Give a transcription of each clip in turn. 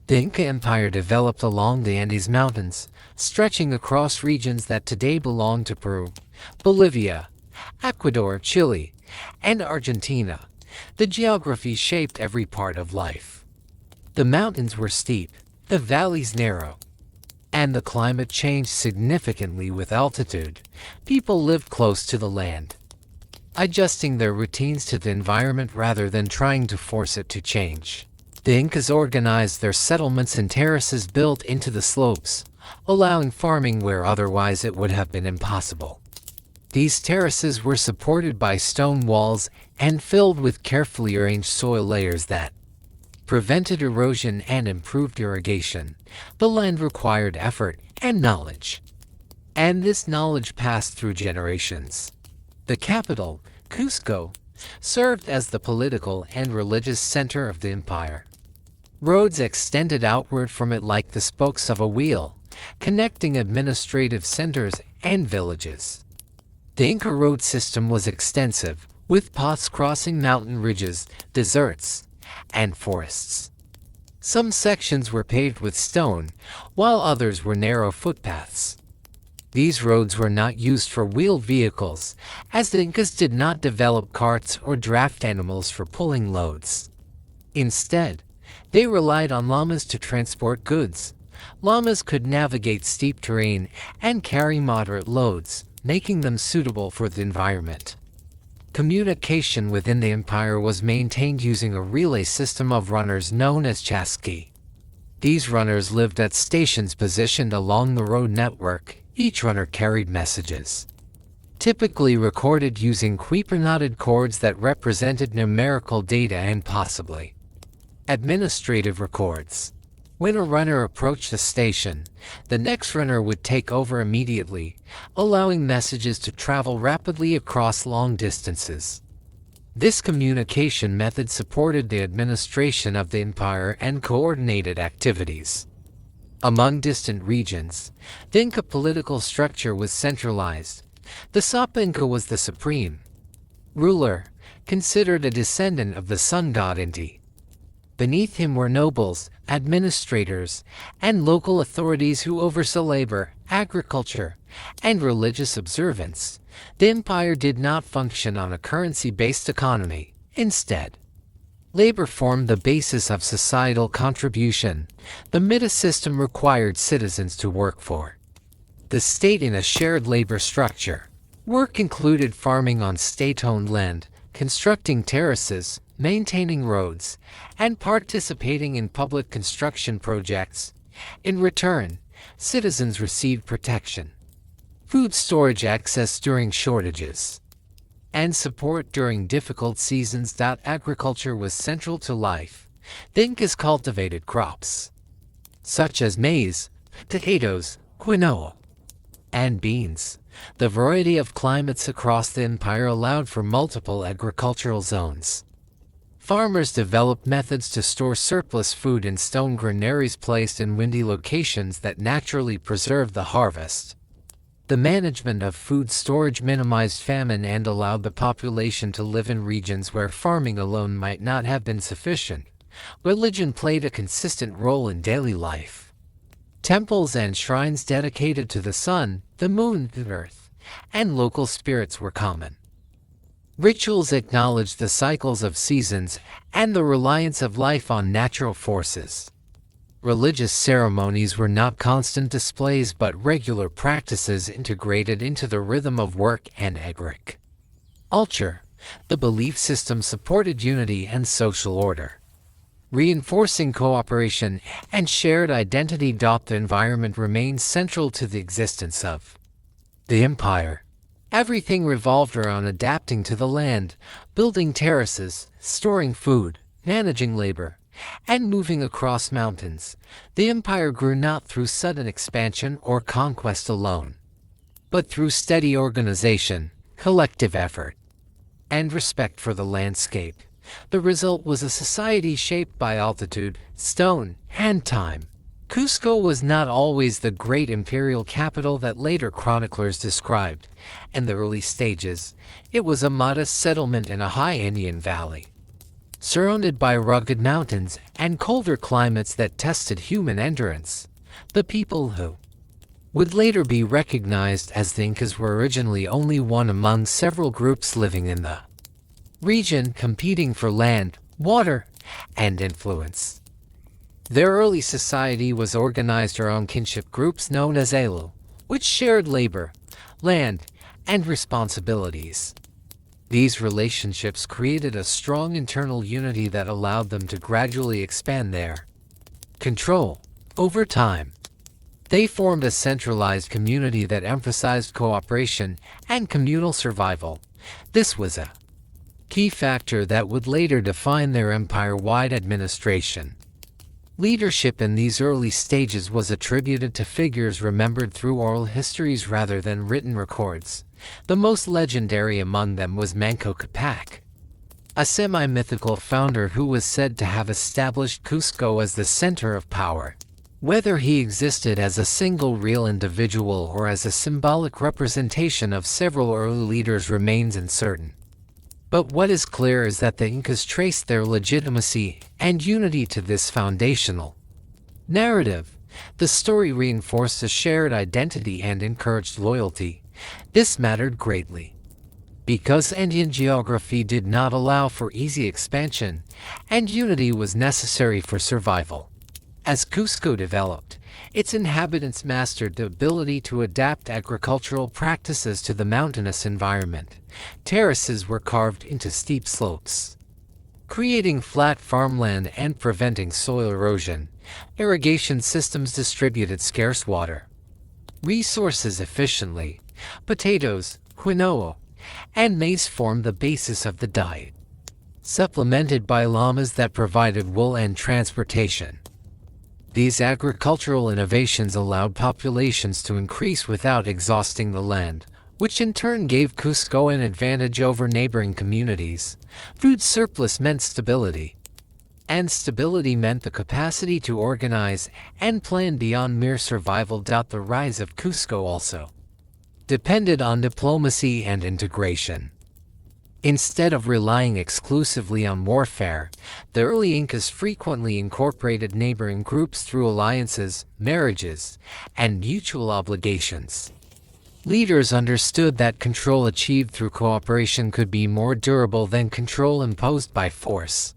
The Inca Empire developed along the Andes Mountains, stretching across regions that today belong to Peru, Bolivia, Ecuador, Chile, and Argentina. The geography shaped every part of life. The mountains were steep, the valleys narrow, and the climate changed significantly with altitude. People lived close to the land, adjusting their routines to the environment rather than trying to force it to change. The Incas organized their settlements in terraces built into the slopes, allowing farming where otherwise it would have been impossible. These terraces were supported by stone walls and filled with carefully arranged soil layers that prevented erosion and improved irrigation. The land required effort and knowledge, and this knowledge passed through generations. The capital, Cusco, served as the political and religious center of the empire. Roads extended outward from it like the spokes of a wheel, connecting administrative centers and villages. The Inca road system was extensive, with paths crossing mountain ridges, deserts, and forests. Some sections were paved with stone, while others were narrow footpaths. These roads were not used for wheeled vehicles, as the Incas did not develop carts or draft animals for pulling loads. Instead, they relied on llamas to transport goods. Llamas could navigate steep terrain and carry moderate loads, making them suitable for the environment. Communication within the empire was maintained using a relay system of runners known as chasqui. These runners lived at stations positioned along the road network. Each runner carried messages, typically recorded using Qhapaq cords that represented numerical data and possibly administrative records. When a runner approached a station, the next runner would take over immediately, allowing messages to travel rapidly across long distances. This communication method supported the administration of the empire and coordinated activities. Among distant regions, the Inca political structure was centralized. The Qhapaq Inca was the supreme ruler, considered a descendant of the sun god Inti. Beneath him were nobles, administrators, and local authorities who oversaw labor, agriculture, and religious observance. The empire did not function on a currency-based economy. Instead, labor formed the basis of societal contribution. The Midas system required citizens to work for the state in a shared labor structure. Work included farming on state-owned land, constructing terraces, maintaining roads, and participating in public construction projects. In return, citizens received protection, food storage access during shortages, and support during difficult seasons. Agriculture was central to life. The Incas cultivated crops such as maize, potatoes, quinoa, and beans. The variety of climates across the empire allowed for multiple agricultural zones. Farmers developed methods to store surplus food in stone granaries placed in windy locations that naturally preserved the harvest. The management of food storage minimized famine and allowed the population to live in regions where farming alone might not have been sufficient. Religion played a consistent role in daily life. Temples and shrines dedicated to the sun, the moon, the earth, and local spirits were common. Rituals acknowledged the cycles of seasons and the reliance of life on natural forces. Religious ceremonies were not constant displays but regular practices integrated into the rhythm of work and agriculture. The belief system supported unity and social order, reinforcing cooperation and shared identity. The environment remained central to the existence of the empire. Everything revolved around adapting to the land, building terraces, storing food, managing labor, and moving across mountains. The empire grew not through sudden expansion or conquest alone, but through steady organization, collective effort, and respect for the landscape. The result was a society shaped by altitude, stone, and time. Cusco was not always the great imperial capital that later chroniclers described. In the early stages, it was a modest settlement in a high Andean valley. Surrounded by rugged mountains and colder climates that tested human endurance, the people who would later be recognized as the Incas were originally only one among several groups living in the region, competing for land, water, and influence. Their early society was organized around kinship groups known as elu, which shared labor, land, and responsibilities. These relationships created a strong internal unity that allowed them to gradually expand their control over time. They formed a centralized community that emphasized cooperation and communal survival. This was a key factor that would later define their empire-wide administration. Leadership in these early stages was attributed to figures remembered through oral histories rather than written records. The most legendary among them was Manco Qhapaq, a semi-mythical founder who was said to have established Cusco as the center of power. Whether he existed as a single real individual or as a symbolic representation of several early leaders remains uncertain. But what is clear is that the Incas traced their legitimacy and unity to this foundational narrative. The story reinforced a shared identity and encouraged loyalty. This mattered greatly because Andean geography did not allow for easy expansion, and unity was necessary for survival. As Cusco developed, its inhabitants mastered the ability to adapt agricultural practices to the mountainous environment. Terraces were carved into steep slopes, creating flat farmland and preventing soil erosion. Irrigation systems distributed scarce water resources efficiently. Potatoes, quinoa, and maize formed the basis of the diet, supplemented by llamas that provided wool and transportation. These agricultural innovations allowed populations to increase without exhausting the land, which in turn gave Cusco an advantage over neighboring communities. Food surplus meant stability, and stability meant the capacity to organize and plan beyond mere survival. The rise of Cusco also depended on diplomacy and integration. Instead of relying exclusively on warfare, the early Incas frequently incorporated neighboring groups through alliances, marriages, and mutual obligations. Leaders understood that control achieved through cooperation could be more durable than control imposed by force.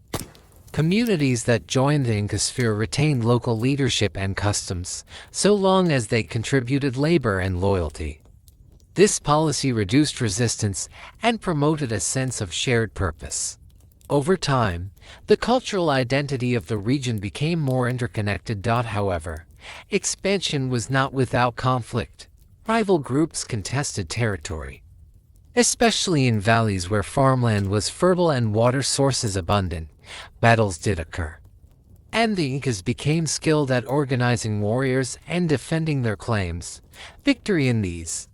Communities that joined the Inca sphere retained local leadership and customs, so long as they contributed labor and loyalty. This policy reduced resistance and promoted a sense of shared purpose. Over time, the cultural identity of the region became more interconnected. However, expansion was not without conflict. Rival groups contested territory, especially in valleys where farmland was fertile and water sources abundant. Battles did occur, and the Incas became skilled at organizing warriors and defending their claims. Victory in these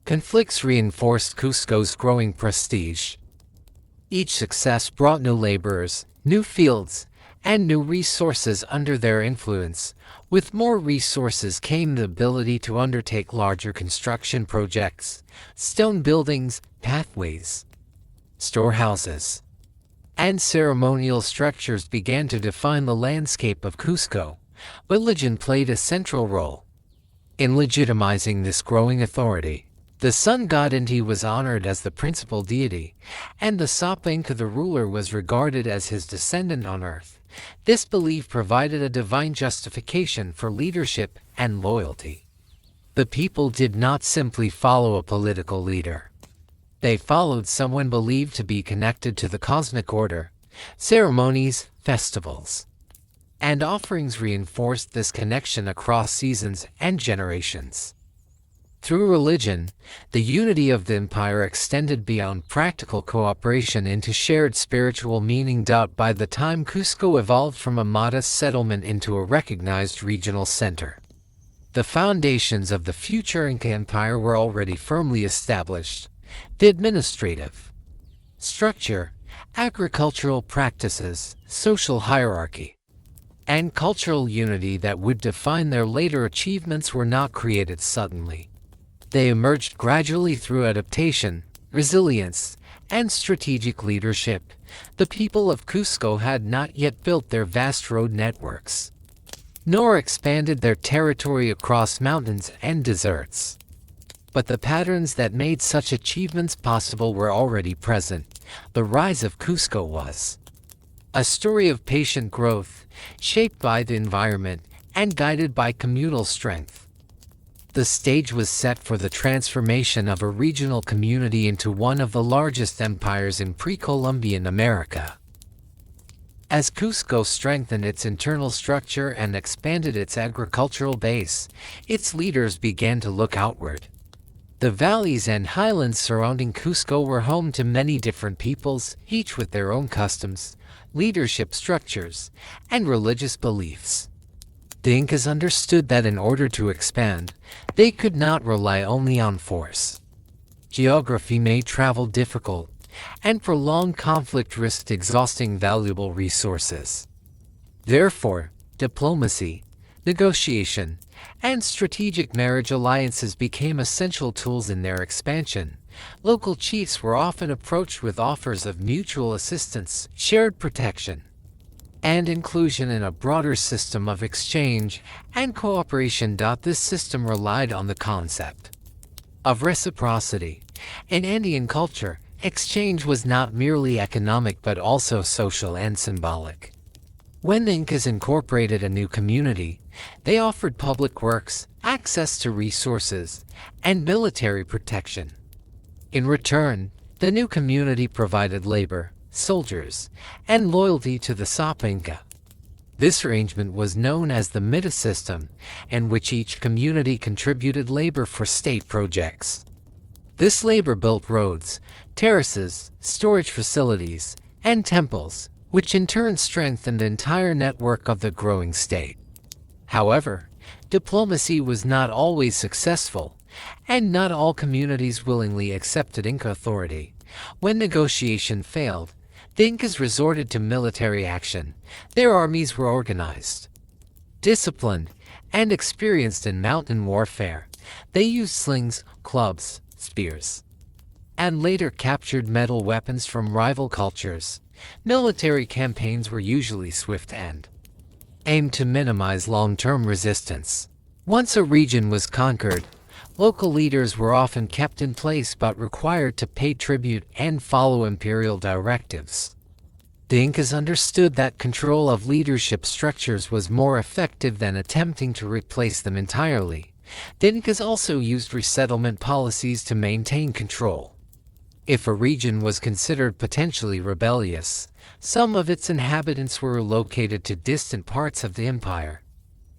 conflicts reinforced Cusco's growing prestige. Each success brought new laborers, new fields, and new resources under their influence. With more resources came the ability to undertake larger construction projects. Stone buildings, pathways, storehouses, and ceremonial structures began to define the landscape of Cusco. Religion played a central role in legitimizing this growing authority. The sun god Inti was honored as the principal deity, and the Qhapaq Inca the ruler was regarded as his descendant on earth. This belief provided a divine justification for leadership and loyalty. The people did not simply follow a political leader. They followed someone believed to be connected to the cosmic order. Ceremonies, festivals, and offerings reinforced this connection across seasons and generations. Through religion, the unity of the empire extended beyond practical cooperation into shared spiritual meaning. By the time Cusco evolved from a modest settlement into a recognized regional center, the foundations of the future Inca Empire were already firmly established. The administrative structure, agricultural practices, social hierarchy, and cultural unity that would define their later achievements were not created suddenly. They emerged gradually through adaptation, resilience, and strategic leadership, the people of Cusco had not yet built their vast road networks, nor expanded their territory across mountains and deserts. But the patterns that made such achievements possible were already present. The rise of Cusco was a story of patient growth, shaped by the environment and guided by communal strength. The stage was set for the transformation of a regional community into one of the largest empires in pre-Columbian America. As Cusco strengthened its internal structure and expanded its agricultural base, its leaders began to look outward. The valleys and highlands surrounding Cusco were home to many different peoples, each with their own customs, leadership structures, and religious beliefs. The Incas understood that in order to expand, they could not rely only on force. Geography made travel difficult, and prolonged conflict risked exhausting valuable resources. Therefore, diplomacy, negotiation, and strategic marriage alliances became essential tools in their expansion. Local chiefs were often approached with offers of mutual assistance, shared protection, and inclusion in a broader system of exchange and cooperation. This system relied on the concept of reciprocity. In Andean culture, exchange was not merely economic but also social and symbolic. When the Incas incorporated a new community, they offered public works, access to resources, and military protection. In return, the new community provided labor, soldiers, and loyalty to the Qhapaq Inca. This arrangement was known as the Mita system, in which each community contributed labor for state projects. This labor built roads, terraces, storage facilities, and temples, which in turn strengthened the entire network of the growing state. However, diplomacy was not always successful, and not all communities willingly accepted Inca authority. When negotiation failed, the Incas resorted to military action. Their armies were organized, disciplined, and experienced in mountain warfare. They used slings, clubs, spears, and later captured metal weapons from rival cultures. Military campaigns were usually swift and aimed to minimize long-term resistance. Once a region was conquered, local leaders were often kept in place but required to pay tribute and follow imperial directives. The Incas understood that control of leadership structures was more effective than attempting to replace them entirely. The Incas also used resettlement policies to maintain control. If a region was considered potentially rebellious, some of its inhabitants were relocated to distant parts of the empire.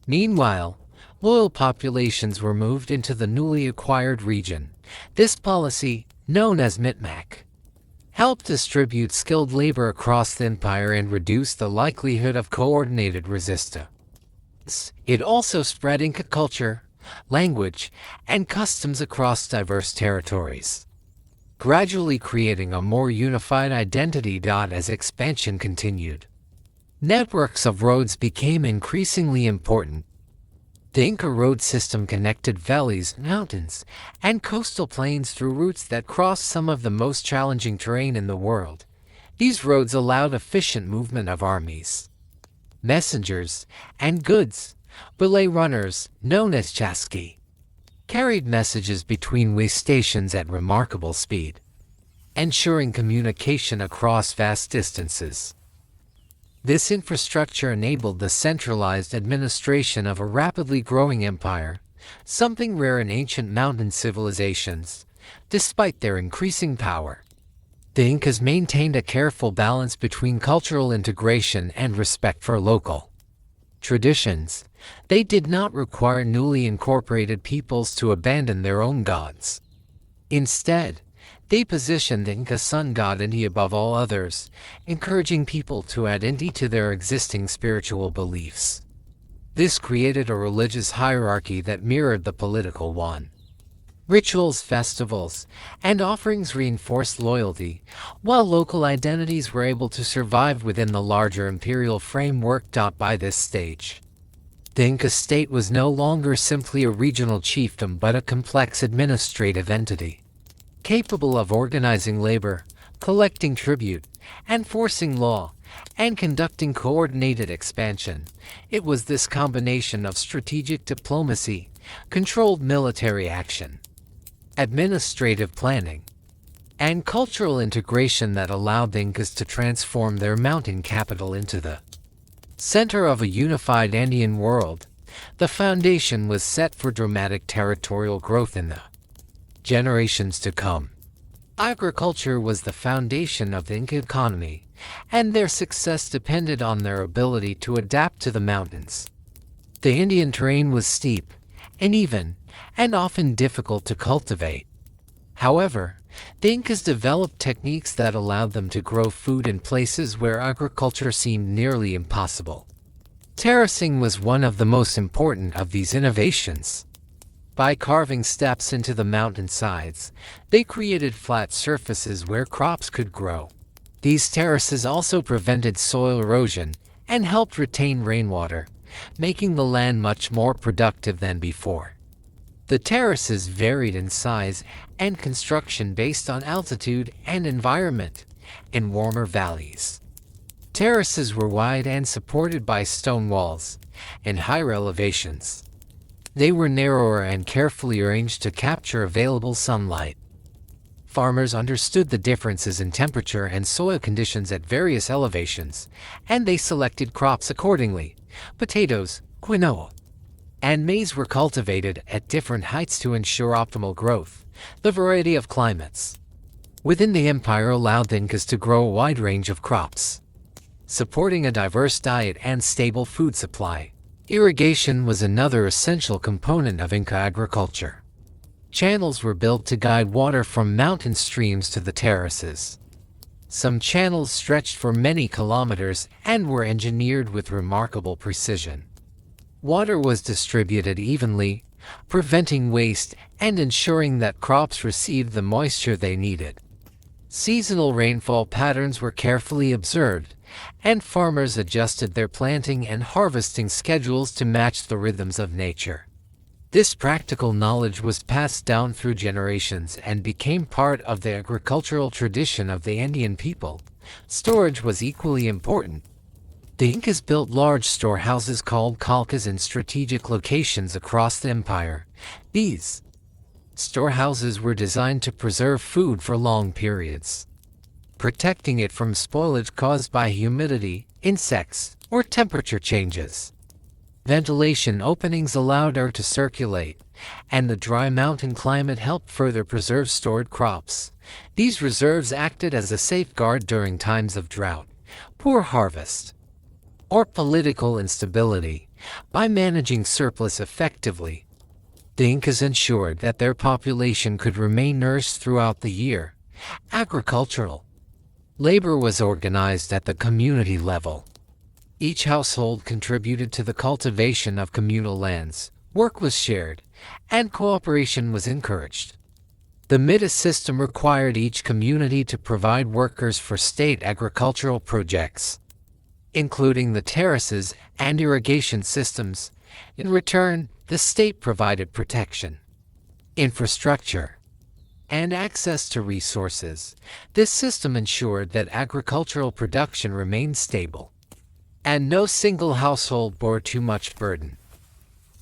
Meanwhile, loyal populations were moved into the newly acquired region. This policy, known as mitmac, helped distribute skilled labor across the empire and reduce the likelihood of coordinated resistance. It also spread Inca culture, language, and customs across diverse territories, gradually creating a more unified identity. As expansion continued, networks of roads became increasingly important. The Inca road system connected valleys, mountains, and coastal plains through routes that crossed some of the most challenging terrain in the world. These roads allowed efficient movement of armies, messengers, and goods. Belay runners, known as chasqui, carried messages between way stations at remarkable speed, ensuring communication across vast distances. This infrastructure enabled the centralized administration of a rapidly growing empire, something rare in ancient mountain civilizations. Despite their increasing power, the Incas maintained a careful balance between cultural integration and respect for local traditions. They did not require newly incorporated peoples to abandon their own gods. Instead, they positioned the Inca sun god Inti above all others, encouraging people to add Inti to their existing spiritual beliefs. This created a religious hierarchy that mirrored the political one. Rituals, festivals, and offerings reinforced loyalty, while local identities were able to survive within the larger imperial framework. By this stage, the Inca state was no longer simply a regional chiefdom but a complex administrative entity, capable of organizing labor, collecting tribute, enforcing law, and conducting coordinated expansion. It was this combination of strategic diplomacy, controlled military action, administrative planning, and cultural integration that allowed the Incas to transform their mountain capital into the center of a unified Andean world. The foundation was set for dramatic territorial growth in the generations to come. Agriculture was the foundation of the Inca economy, and their success depended on their ability to adapt to the mountains. The Andean terrain was steep, uneven, and often difficult to cultivate. However, the Incas developed techniques that allowed them to grow food in places where agriculture seemed nearly impossible. Terracing was one of the most important of these innovations. By carving steps into the mountain sides, they created flat surfaces where crops could grow. These terraces also prevented soil erosion and helped retain rainwater, making the land much more productive than before. The terraces varied in size and construction based on altitude and environment. In warmer valleys, terraces were wide and supported by stone walls. In higher elevations, they were narrower and carefully arranged to capture available sunlight. Farmers understood the differences in temperature and soil conditions at various elevations, and they selected crops accordingly. Potatoes, quinoa, and maize were cultivated at different heights to ensure optimal growth. The variety of climates within the empire allowed the Incas to grow a wide range of crops, supporting a diverse diet and stable food supply. Irrigation was another essential component of Inca agriculture. Channels were built to guide water from mountain streams to the terraces. Some channels stretched for many kilometers and were engineered with remarkable precision. Water was distributed evenly, preventing waste and ensuring that crops received the moisture they needed. Seasonal rainfall patterns were carefully observed, and farmers adjusted their planting and harvesting schedules to match the rhythms of nature. This practical knowledge was passed down through generations and became part of the agricultural tradition of the Andean people. Storage was equally important. The Incas built large storehouses called calcas in strategic locations across the empire. These storehouses were designed to preserve food for long periods, protecting it from spoilage caused by humidity, insects, or temperature changes. Ventilation openings allowed air to circulate, and the dry mountain climate helped further preserve stored crops. These reserves acted as a safeguard during times of drought, poor harvest, or political instability. By managing surplus effectively, the Incas ensured that their population could remain nourished throughout the year. Agricultural labor was organized at the community level. Each household contributed to the cultivation of communal lands. Work was shared, and cooperation was encouraged. The Midas system required each community to provide workers for state agricultural projects, including the terraces and irrigation systems. In return, the state provided protection, infrastructure, and access to resources. This system ensured that agricultural production remained stable, and no single household bore too much burden.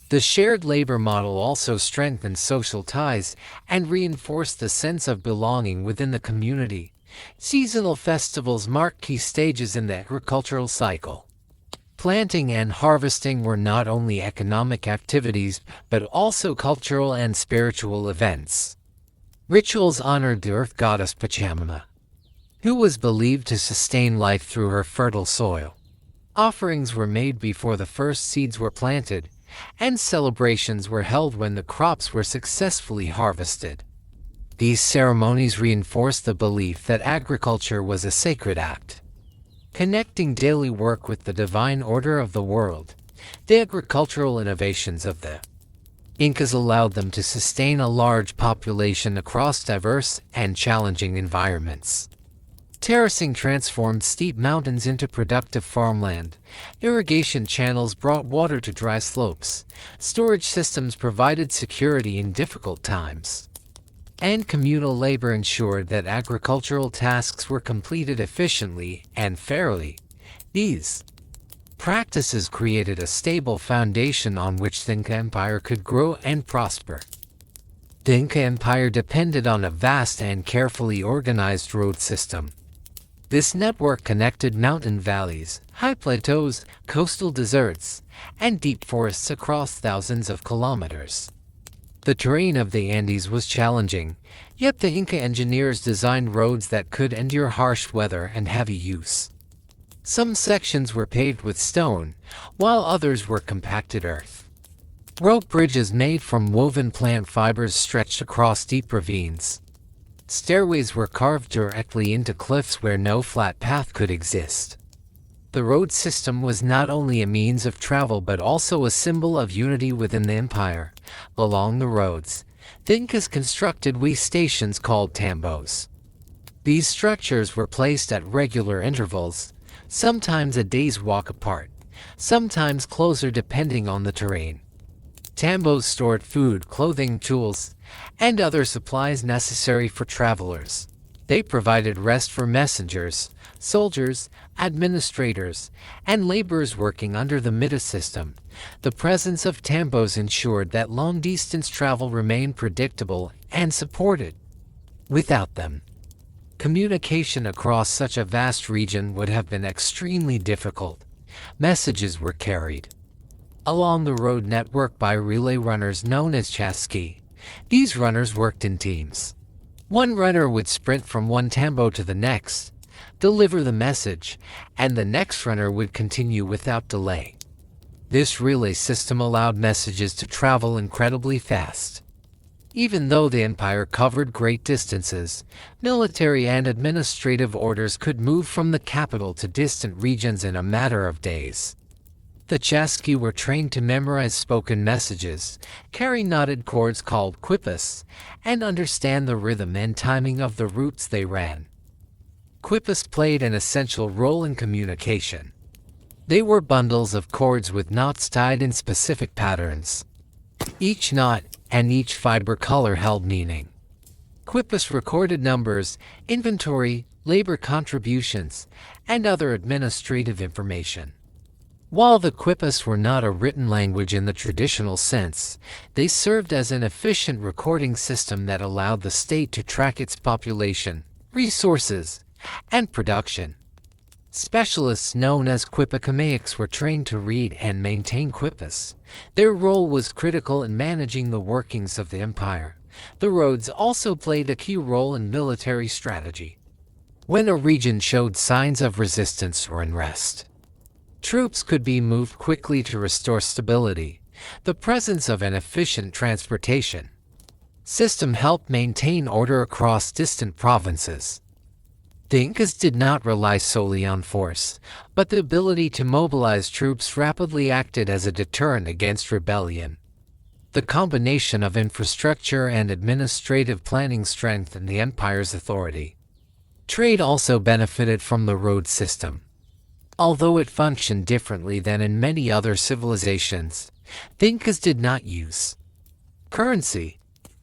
The shared labor model also strengthened social ties and reinforced the sense of belonging within the community. Seasonal festivals marked key stages in the agricultural cycle. Planting and harvesting were not only economic activities, but also cultural and spiritual events. Rituals honored the earth goddess Pachamama, who was believed to sustain life through her fertile soil. Offerings were made before the first seeds were planted, and celebrations were held when the crops were successfully harvested. These ceremonies reinforced the belief that agriculture was a sacred act, connecting daily work with the divine order of the world. The agricultural innovations of the Incas allowed them to sustain a large population across diverse and challenging environments. Terracing transformed steep mountains into productive farmland. Irrigation channels brought water to dry slopes. Storage systems provided security in difficult times, and communal labor ensured that agricultural tasks were completed efficiently and fairly. These practices created a stable foundation on which the Inca Empire could grow and prosper. The Inca Empire depended on a vast and carefully organized road system. This network connected mountain valleys, high plateaus, coastal deserts, and deep forests across thousands of kilometers. The terrain of the Andes was challenging, yet the Inca engineers designed roads that could endure harsh weather and heavy use. Some sections were paved with stone, while others were compacted earth. Rope bridges made from woven plant fibers stretched across deep ravines. Stairways were carved directly into cliffs where no flat path could exist. The road system was not only a means of travel but also a symbol of unity within the empire. Along the roads, the Incas constructed way stations called tambos. These structures were placed at regular intervals, sometimes a day's walk apart, sometimes closer depending on the terrain. Tambos stored food, clothing, tools, and other supplies necessary for travelers. They provided rest for messengers, soldiers, administrators, and laborers working under the MITA system. The presence of tambos ensured that long-distance travel remained predictable and supported. Without them, communication across such a vast region would have been extremely difficult. Messages were carried along the road network by relay runners known as chasqui. These runners worked in teams. One runner would sprint from one tambo to the next, deliver the message, and the next runner would continue without delay. This relay system allowed messages to travel incredibly fast. Even though the empire covered great distances, military and administrative orders could move from the capital to distant regions in a matter of days. The chasqui were trained to memorize spoken messages, carry knotted cords called quipas, and understand the rhythm and timing of the routes they ran. Quipas played an essential role in communication. They were bundles of cords with knots tied in specific patterns. Each knot and each fiber color held meaning. Quipas recorded numbers, inventory, labor contributions, and other administrative information. While the quipas were not a written language in the traditional sense, they served as an efficient recording system that allowed the state to track its population, resources, and production. Specialists known as Qhapaq were trained to read and maintain quipas. Their role was critical in managing the workings of the empire. The roads also played a key role in military strategy. When a region showed signs of resistance or unrest, troops could be moved quickly to restore stability. The presence of an efficient transportation system helped maintain order across distant provinces. The Incas did not rely solely on force, but the ability to mobilize troops rapidly acted as a deterrent against rebellion. The combination of infrastructure and administrative planning strengthened the empire's authority. Trade also benefited from the road system. Although it functioned differently than in many other civilizations, the Incas did not use currency.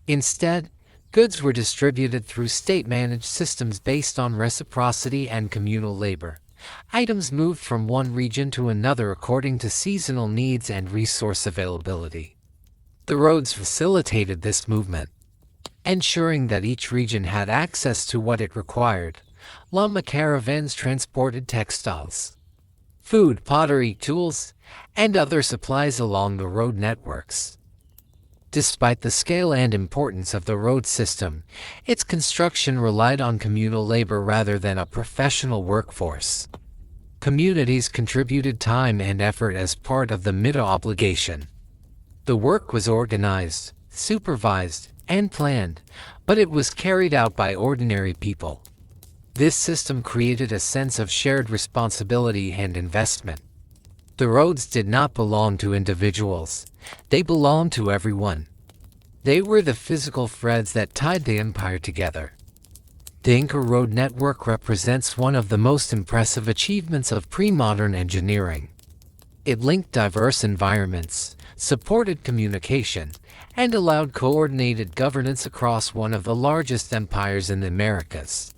Instead, goods were distributed through state-managed systems based on reciprocity and communal labor. Items moved from one region to another according to seasonal needs and resource availability. The roads facilitated this movement, ensuring that each region had access to what it required. Llama caravans transported textiles, food, pottery, tools, and other supplies along the road networks. Despite the scale and importance of the road system, its construction relied on communal labor rather than a professional workforce. Communities contributed time and effort as part of the MITA obligation. The work was organized, supervised, and planned, but it was carried out by ordinary people. This system created a sense of shared responsibility and investment. The roads did not belong to individuals. They belonged to everyone. They were the physical threads that tied the empire together. The Inca road network represents one of the most impressive achievements of pre-modern engineering. It linked diverse environments, supported communication, and allowed coordinated governance across one of the largest empires in the Americas.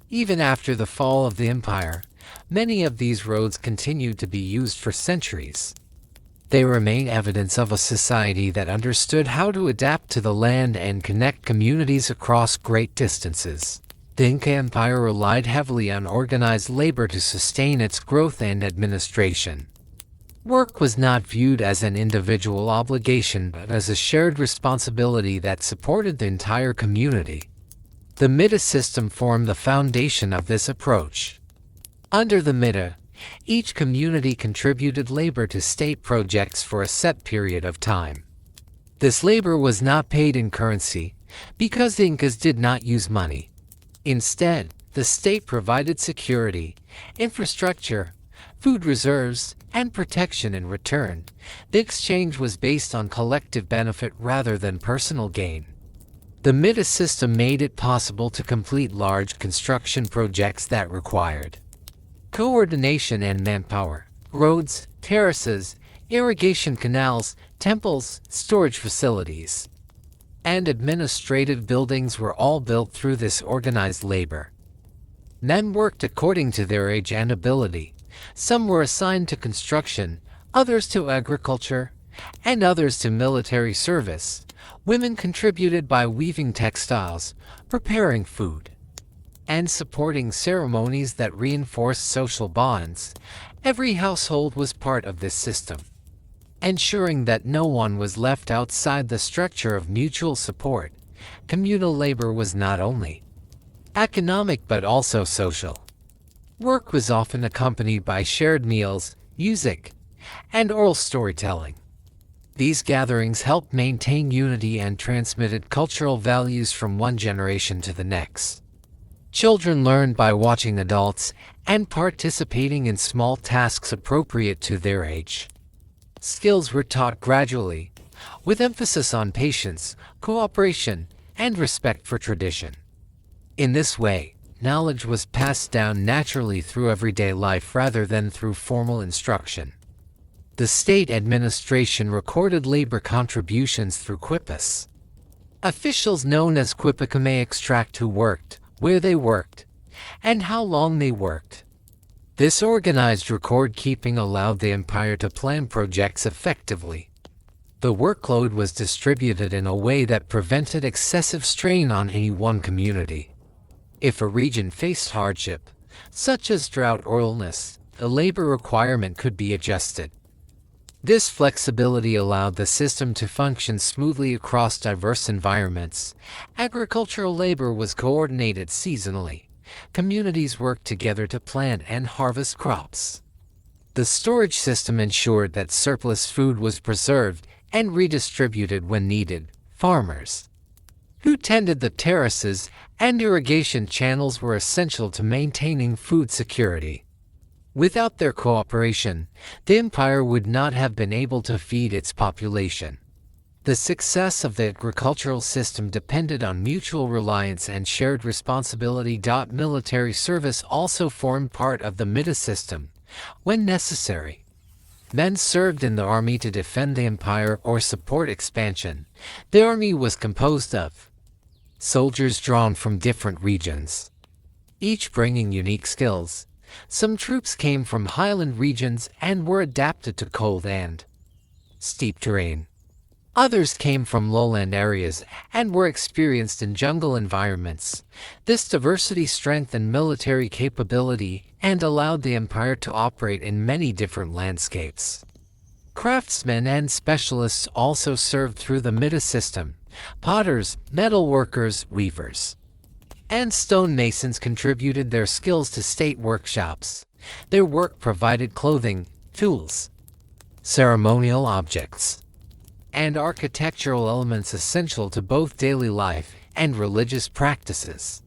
Even after the fall of the empire, many of these roads continued to be used for centuries. They remain evidence of a society that understood how to adapt to the land and connect communities across great distances. The Inca Empire relied heavily on organized labor to sustain its growth and administration. Work was not viewed as an individual obligation but as a shared responsibility that supported the entire community. The Mita system formed the foundation of this approach. Under the Mita, each community contributed labor to state projects for a set period of time. This labor was not paid in currency because the Incas did not use money. Instead, the state provided security, infrastructure, food reserves, and protection in return. The exchange was based on collective benefit rather than personal gain. The Mita system made it possible to complete large construction projects that required coordination and manpower. Roads, terraces, irrigation canals, temples, storage facilities, and administrative buildings were all built through this organized labor. Men worked according to their age and ability. Some were assigned to construction, others to agriculture, and others to military service. Women contributed by weaving textiles, preparing food, and supporting ceremonies that reinforced social bonds. Every household was part of this system, ensuring that no one was left outside the structure of mutual support. Communal labor was not only economic but also social. Work was often accompanied by shared meals, music, and oral storytelling. These gatherings helped maintain unity and transmitted cultural values from one generation to the next. Children learned by watching adults and participating in small tasks appropriate to their age. Skills were taught gradually, with emphasis on patience, cooperation, and respect for tradition. In this way, knowledge was passed down naturally through everyday life rather than through formal instruction. The state administration recorded labor contributions through quipas. Officials known as Qhapaq may extract who worked, where they worked, and how long they worked. This organized record-keeping allowed the empire to plan projects effectively. The workload was distributed in a way that prevented excessive strain on any one community. If a region faced hardship, such as drought or illness, the labor requirement could be adjusted. This flexibility allowed the system to function smoothly across diverse environments. Agricultural labor was coordinated seasonally. Communities worked together to plant and harvest crops. The storage system ensured that surplus food was preserved and redistributed when needed. Farmers who tended the terraces and irrigation channels were essential to maintaining food security. Without their cooperation, the empire would not have been able to feed its population. The success of the agricultural system depended on mutual reliance and shared responsibility. Military service also formed part of the Mita system. When necessary, men served in the army to defend the empire or support expansion. The army was composed of soldiers drawn from different regions, each bringing unique skills. Some troops came from highland regions and were adapted to cold and steep terrain. Others came from lowland areas and were experienced in jungle environments. This diversity strengthened military capability and allowed the empire to operate in many different landscapes. Craftsmen and specialists also served through the Mita system. Potters, metalworkers, weavers, and stonemasons contributed their skills to state workshops. Their work provided clothing, tools, ceremonial objects, and architectural elements essential to both daily life and religious practices.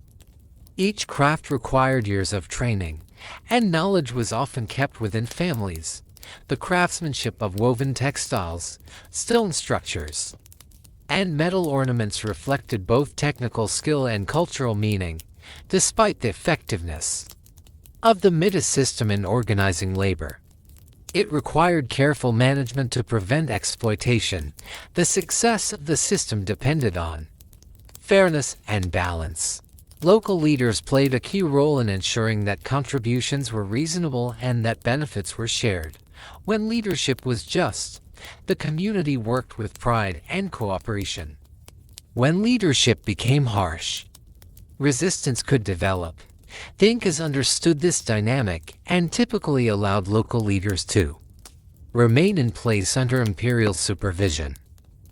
Each craft required years of training, and knowledge was often kept within families. The craftsmanship of woven textiles, stone structures, and metal ornaments reflected both technical skill and cultural meaning. Despite the effectiveness of the Mita system in organizing labor, It required careful management to prevent exploitation. The success of the system depended on fairness and balance. Local leaders played a key role in ensuring that contributions were reasonable and that benefits were shared. When leadership was just, the community worked with pride and cooperation. When leadership became harsh, resistance could develop. The Incas understood this dynamic and typically allowed local leaders to remain in place under imperial supervision.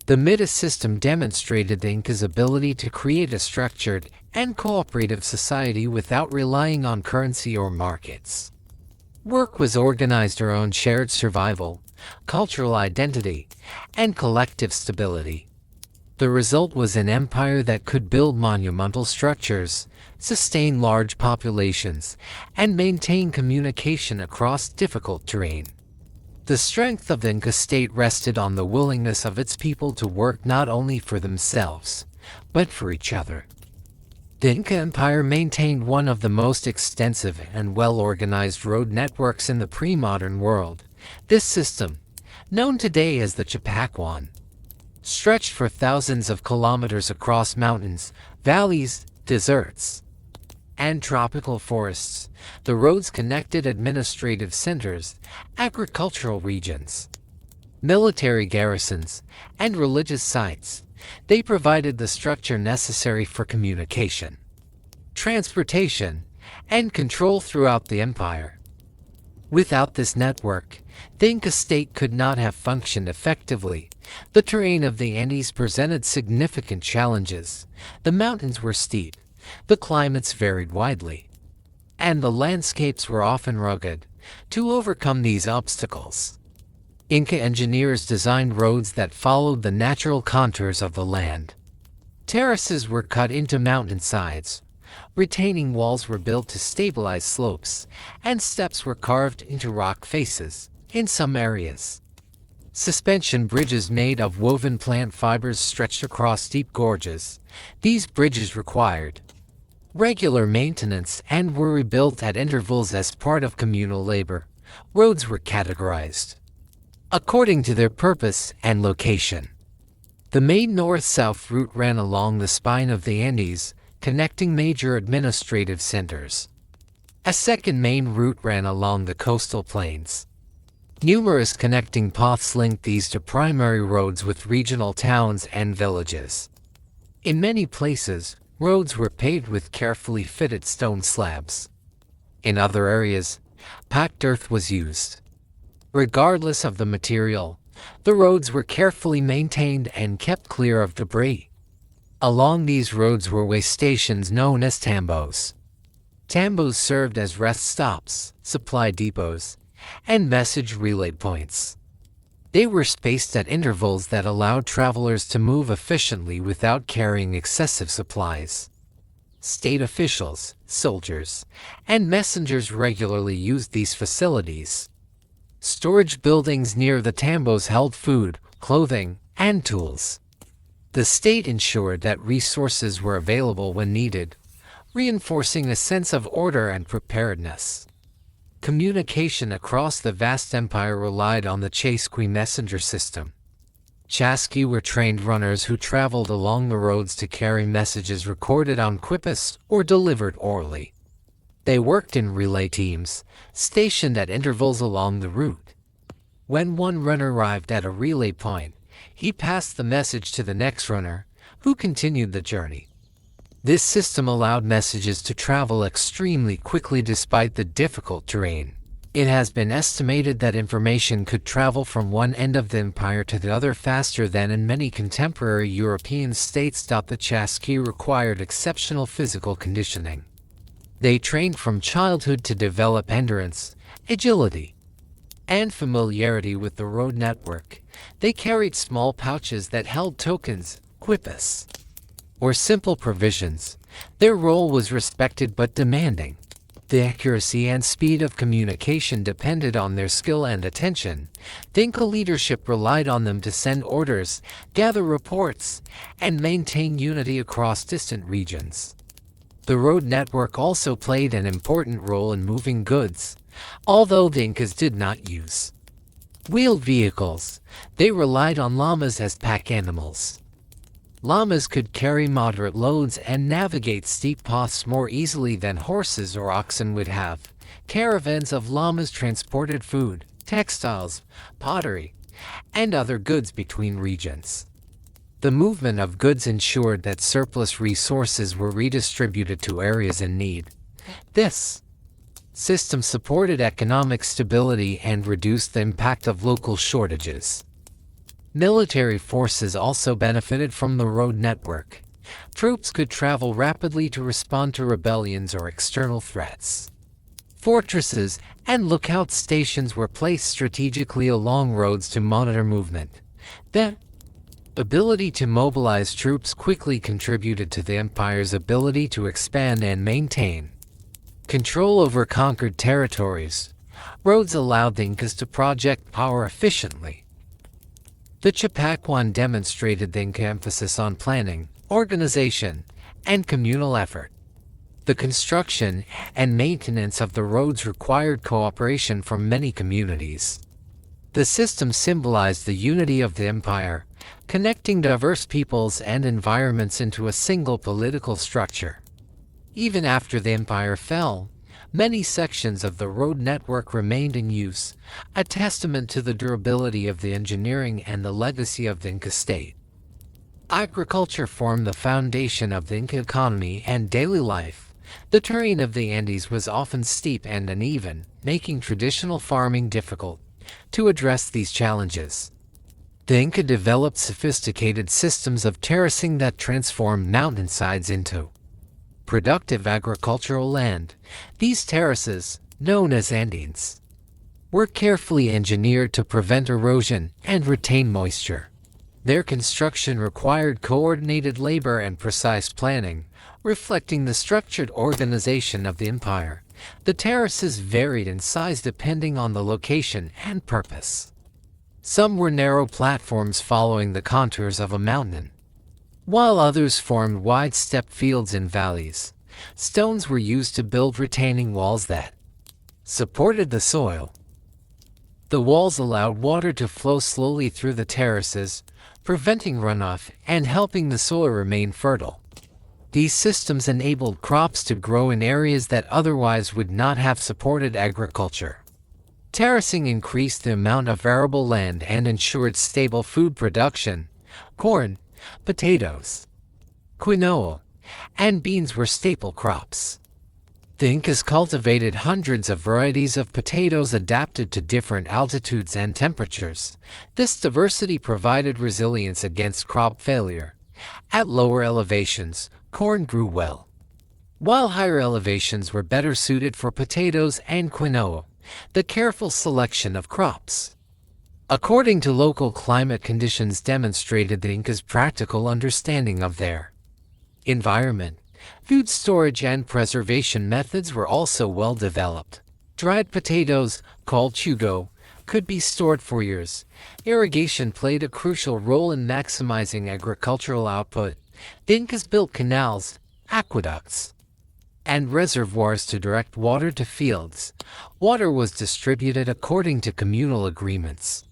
The Midas system demonstrated the Incas' ability to create a structured and cooperative society without relying on currency or markets. Work was organized around shared survival, cultural identity, and collective stability. The result was an empire that could build monumental structures, sustain large populations, and maintain communication across difficult terrain. The strength of the Inca state rested on the willingness of its people to work not only for themselves, but for each other. The Inca Empire maintained one of the most extensive and well-organized road networks in the pre-modern world. This system, known today as the Qhapaq Ñan, stretched for thousands of kilometers across mountains, valleys, deserts, and tropical forests. The roads connected administrative centers, agricultural regions, military garrisons, and religious sites. They provided the structure necessary for communication, transportation, and control throughout the empire. Without this network, the Inca state could not have functioned effectively. The terrain of the Andes presented significant challenges. The mountains were steep, the climates varied widely, and the landscapes were often rugged. To overcome these obstacles, Inca engineers designed roads that followed the natural contours of the land. Terraces were cut into mountain sides, retaining walls were built to stabilize slopes, and steps were carved into rock faces. In some areas, suspension bridges made of woven plant fibers stretched across deep gorges. These bridges required regular maintenance and were rebuilt at intervals as part of communal labor. Roads were categorized according to their purpose and location. The main north-south route ran along the spine of the Andes, connecting major administrative centers. A second main route ran along the coastal plains. Numerous connecting paths linked these to primary roads with regional towns and villages. In many places, roads were paved with carefully fitted stone slabs. In other areas, packed earth was used. Regardless of the material, the roads were carefully maintained and kept clear of debris. Along these roads were way stations known as tambos. Tambos served as rest stops, supply depots, and message relay points. They were spaced at intervals that allowed travelers to move efficiently without carrying excessive supplies. State officials, soldiers, and messengers regularly used these facilities. Storage buildings near the tambos held food, clothing, and tools. The state ensured that resources were available when needed, reinforcing a sense of order and preparedness. Communication across the vast empire relied on the Qhapaq messenger system. Chasqui were trained runners who traveled along the roads to carry messages recorded on quipas or delivered orally. They worked in relay teams, stationed at intervals along the route. When one runner arrived at a relay point, he passed the message to the next runner, who continued the journey. This system allowed messages to travel extremely quickly despite the difficult terrain. It has been estimated that information could travel from one end of the empire to the other faster than in many contemporary European states. The Chasqui required exceptional physical conditioning. They trained from childhood to develop endurance, agility, and familiarity with the road network. They carried small pouches that held tokens, quipas, or simple provisions. Their role was respected but demanding. The accuracy and speed of communication depended on their skill and attention. The Inca leadership relied on them to send orders, gather reports, and maintain unity across distant regions. The road network also played an important role in moving goods. Although the Incas did not use Wheeled vehicles. They relied on llamas as pack animals. Llamas could carry moderate loads and navigate steep paths more easily than horses or oxen would have. Caravans of llamas transported food, textiles, pottery, and other goods between regions. The movement of goods ensured that surplus resources were redistributed to areas in need. This system supported economic stability and reduced the impact of local shortages. Military forces also benefited from the road network. Troops could travel rapidly to respond to rebellions or external threats. Fortresses and lookout stations were placed strategically along roads to monitor movement. The ability to mobilize troops quickly contributed to the empire's ability to expand and maintain control over conquered territories. Roads allowed the Incas to project power efficiently. The Qhapaq Ñan demonstrated the Inca emphasis on planning, organization, and communal effort. The construction and maintenance of the roads required cooperation from many communities. The system symbolized the unity of the empire, connecting diverse peoples and environments into a single political structure. Even after the empire fell, many sections of the road network remained in use, a testament to the durability of the engineering and the legacy of the Inca state. Agriculture formed the foundation of the Inca economy and daily life. The terrain of the Andes was often steep and uneven, making traditional farming difficult. To address these challenges, the Inca developed sophisticated systems of terracing that transformed mountainsides into productive agricultural land. These terraces, known as Andeans, were carefully engineered to prevent erosion and retain moisture. Their construction required coordinated labor and precise planning, reflecting the structured organization of the empire. The terraces varied in size depending on the location and purpose. Some were narrow platforms following the contours of a mountain, while others formed wide steppe fields and valleys. Stones were used to build retaining walls that supported the soil. The walls allowed water to flow slowly through the terraces, preventing runoff and helping the soil remain fertile. These systems enabled crops to grow in areas that otherwise would not have supported agriculture. Terracing increased the amount of arable land and ensured stable food production. Corn, potatoes, quinoa, and beans were staple crops. The Incas cultivated hundreds of varieties of potatoes adapted to different altitudes and temperatures. This diversity provided resilience against crop failure. At lower elevations, corn grew well, while higher elevations were better suited for potatoes and quinoa. The careful selection of crops, according to local climate conditions, demonstrated the Incas' practical understanding of their environment. Food storage and preservation methods were also well developed. Dried potatoes, called chugo, could be stored for years. Irrigation played a crucial role in maximizing agricultural output. The Incas built canals, aqueducts, and reservoirs to direct water to fields. Water was distributed according to communal agreements,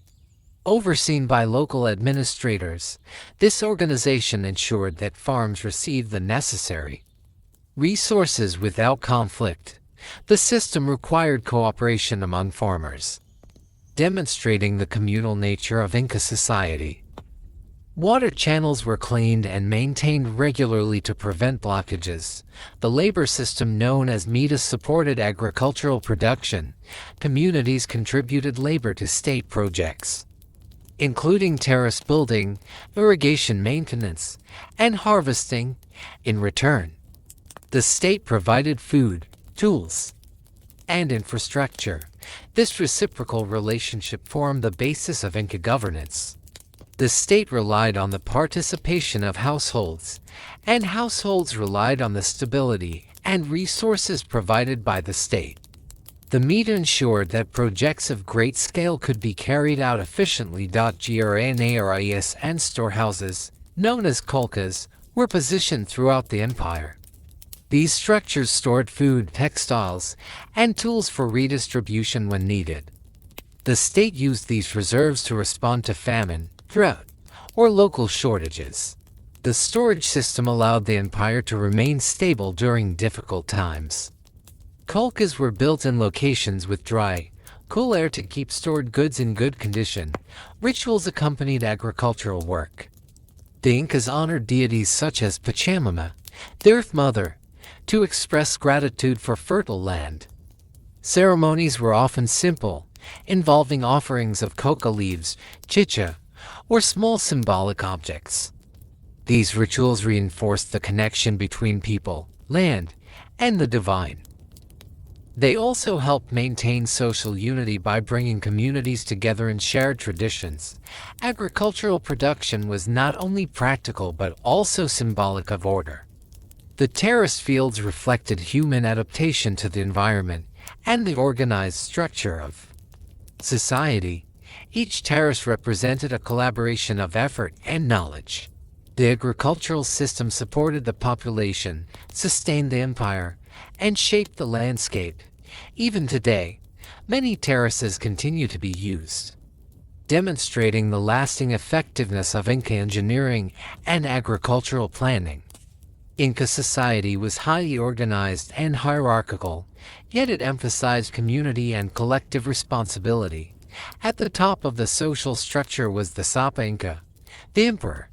overseen by local administrators. This organization ensured that farms received the necessary resources without conflict. The system required cooperation among farmers, demonstrating the communal nature of Inca society. Water channels were cleaned and maintained regularly to prevent blockages. The labor system known as mitas supported agricultural production. Communities contributed labor to state projects, including terrace building, irrigation maintenance, and harvesting. In return, the state provided food, tools, and infrastructure. This reciprocal relationship formed the basis of Inca governance. The state relied on the participation of households, and households relied on the stability and resources provided by the state. The mita ensured that projects of great scale could be carried out efficiently. Granaries and storehouses, known as culcas, were positioned throughout the empire. These structures stored food, textiles, and tools for redistribution when needed. The state used these reserves to respond to famine, drought, or local shortages. The storage system allowed the empire to remain stable during difficult times. Kulkas were built in locations with dry, cool air to keep stored goods in good condition. Rituals accompanied agricultural work. The Incas honored deities such as Pachamama, the Earth Mother, to express gratitude for fertile land. Ceremonies were often simple, involving offerings of coca leaves, chicha, or small symbolic objects. These rituals reinforced the connection between people, land, and the divine. They also helped maintain social unity by bringing communities together in shared traditions. Agricultural production was not only practical but also symbolic of order. The terraced fields reflected human adaptation to the environment and the organized structure of society. Each terrace represented a collaboration of effort and knowledge. The agricultural system supported the population, sustained the empire, and shaped the landscape. Even today, many terraces continue to be used, demonstrating the lasting effectiveness of Inca engineering and agricultural planning. Inca society was highly organized and hierarchical, yet it emphasized community and collective responsibility. At the top of the social structure was the Qhapaq Inca, the emperor,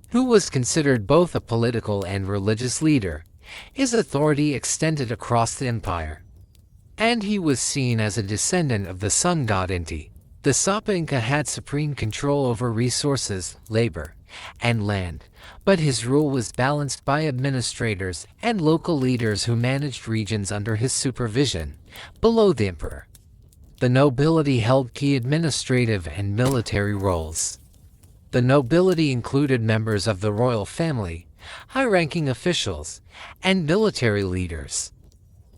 who was considered both a political and religious leader. His authority extended across the empire, and he was seen as a descendant of the sun god Inti. The Qhapaq Inca had supreme control over resources, labor, and land, but his rule was balanced by administrators and local leaders who managed regions under his supervision. Below the emperor, the nobility held key administrative and military roles. The nobility included members of the royal family, high-ranking officials, and military leaders.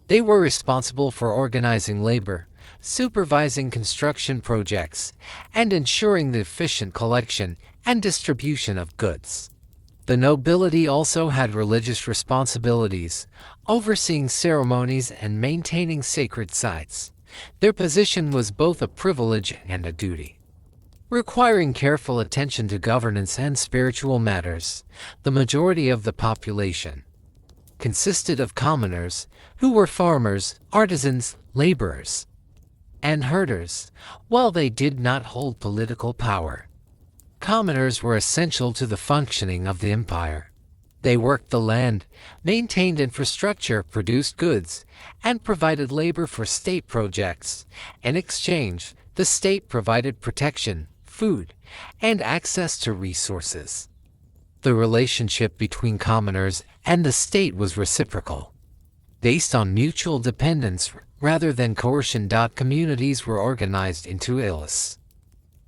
They were responsible for organizing labor, supervising construction projects, and ensuring the efficient collection and distribution of goods. The nobility also had religious responsibilities, overseeing ceremonies and maintaining sacred sites. Their position was both a privilege and a duty, requiring careful attention to governance and spiritual matters. The majority of the population consisted of commoners, who were farmers, artisans, laborers, and herders. While they did not hold political power, commoners were essential to the functioning of the empire. They worked the land, maintained infrastructure, produced goods, and provided labor for state projects. In exchange, the state provided protection, food, and access to resources. The relationship between commoners and the state was reciprocal, based on mutual dependence rather than coercion. Communities were organized into ilas,